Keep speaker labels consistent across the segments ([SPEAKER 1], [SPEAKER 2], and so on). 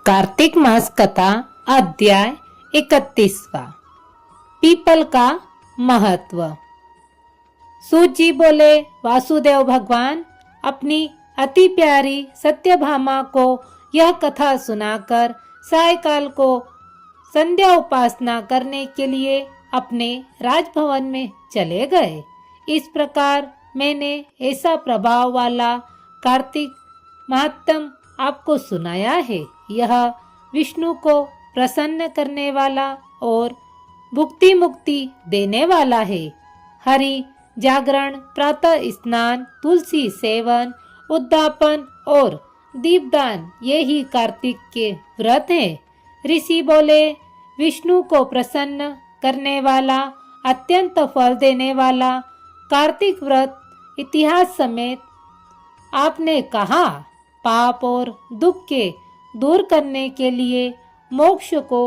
[SPEAKER 1] कार्तिक मास कथा अध्याय 31वां। पीपल का महत्व। सूत जी बोले, वासुदेव भगवान अपनी अति प्यारी सत्यभामा को यह कथा सुनाकर सायकाल को संध्या उपासना करने के लिए अपने राजभवन में चले गए। इस प्रकार मैंने ऐसा प्रभाव वाला कार्तिक महात्म आपको सुनाया है। यह विष्णु को प्रसन्न करने वाला और भुक्ति मुक्ति देने वाला है। हरि जागरण, प्रातः स्नान, तुलसी सेवन, उद्यापन और दीपदान ये ही कार्तिक के व्रत हैं। ऋषि बोले, विष्णु को प्रसन्न करने वाला, अत्यंत फल देने वाला कार्तिक व्रत इतिहास समेत आपने कहा, पाप और दुख के दूर करने के लिए मोक्ष को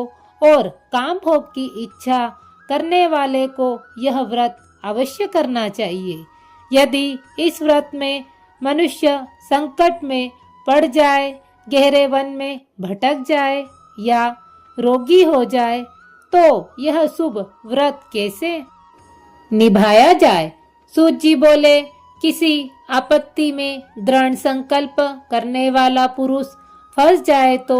[SPEAKER 1] और काम भोग की इच्छा करने वाले को यह व्रत अवश्य करना चाहिए। यदि इस व्रत में मनुष्य संकट में पड़ जाए, गहरे वन में भटक जाए या रोगी हो जाए तो यह शुभ व्रत कैसे निभाया जाए? सूत जी बोले, किसी आपत्ति में दृढ़ संकल्प करने वाला पुरुष फंस जाए तो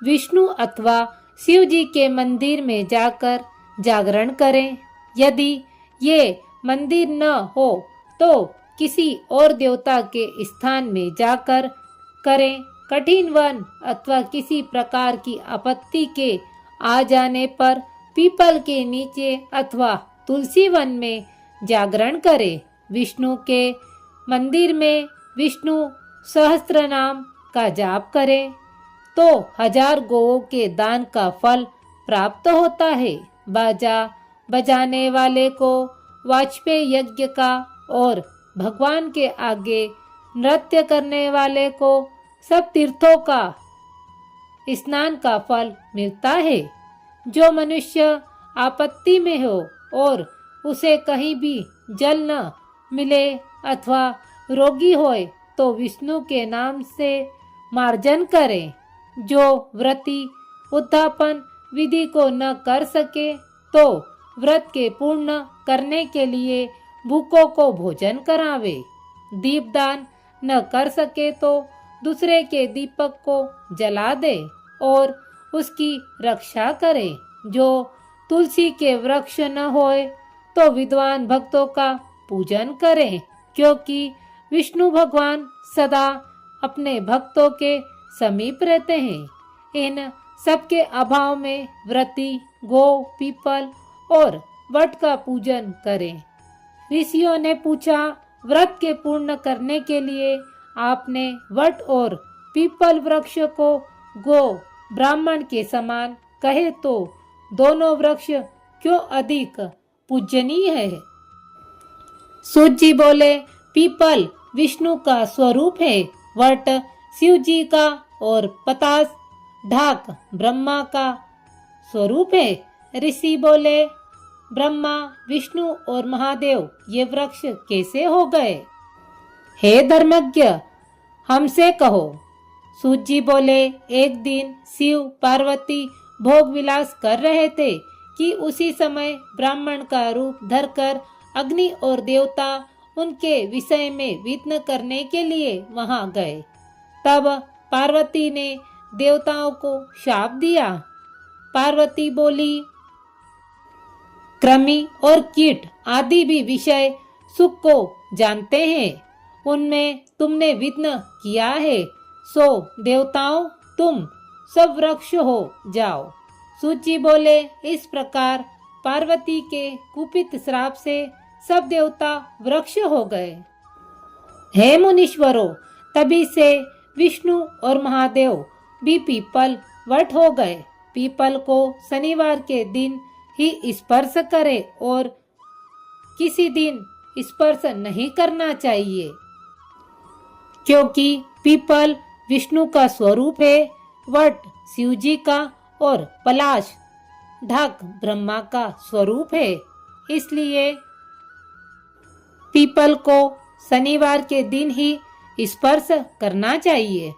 [SPEAKER 1] विष्णु अथवा शिव जी के मंदिर में जाकर जागरण करें। यदि ये मंदिर न हो तो किसी और देवता के स्थान में जाकर करें। कठिन वन अथवा किसी प्रकार की आपत्ति के आ जाने पर पीपल के नीचे अथवा तुलसी वन में जागरण करें। विष्णु के मंदिर में विष्णु सहस्त्र नाम का जाप करें तो 1000 गौओं के दान का फल प्राप्त होता है। बाजा बजाने वाले को वाजपेय यज्ञ का और भगवान के आगे नृत्य करने वाले को सब तीर्थों का स्नान का फल मिलता है। जो मनुष्य आपत्ति में हो और उसे कहीं भी जल न मिले अथवा रोगी होए तो विष्णु के नाम से मार्जन करें। जो व्रती उद्यापन विधि को न कर सके तो व्रत के पूर्ण करने के लिए भूखों को भोजन करावे। दीपदान न कर सके तो दूसरे के दीपक को जला दे और उसकी रक्षा करे। जो तुलसी के वृक्ष न होए तो विद्वान भक्तों का पूजन करें, क्योंकि विष्णु भगवान सदा अपने भक्तों के समीप रहते हैं। इन सबके अभाव में व्रती गौ, पीपल और वट का पूजन करें। ऋषियों ने पूछा, व्रत के पूर्ण करने के लिए आपने वट और पीपल वृक्ष को गौ ब्राह्मण के समान कहे तो दोनों वृक्ष क्यों अधिक पूजनीय है? सूत जी बोले, पीपल विष्णु का स्वरूप है, वट शिव जी का और पतास ढाक ब्रह्मा का स्वरूप है। ऋषि बोले, ब्रह्मा, विष्णु और महादेव ये वृक्ष कैसे हो गए? हे धर्मज्ञ, हमसे कहो। सूत जी बोले, एक दिन शिव पार्वती भोग विलास कर रहे थे कि उसी समय ब्राह्मण का रूप धरकर अग्नि और देवता उनके विषय में विघ्न करने के लिए वहां गए। तब पार्वती ने देवताओं को शाप दिया। पार्वती बोली, कृमि और कीट आदि भी विषय सुख को जानते हैं, उनमें तुमने विघ्न किया है, सो देवताओं तुम सब वृक्ष हो जाओ। सूत जी बोले, इस प्रकार पार्वती के कुपित श्राप से सब देवता वृक्ष हो गए। हे मुनीश्वरों, तभी से विष्णु और महादेव भी पीपल वट हो गए। पीपल को शनिवार के दिन ही स्पर्श करे और किसी दिन स्पर्श नहीं करना चाहिए, क्योंकि पीपल विष्णु का स्वरूप है, वट शिव जी का और पलाश ढाक ब्रह्मा का स्वरूप है। इसलिए पीपल को शनिवार के दिन ही स्पर्श करना चाहिए।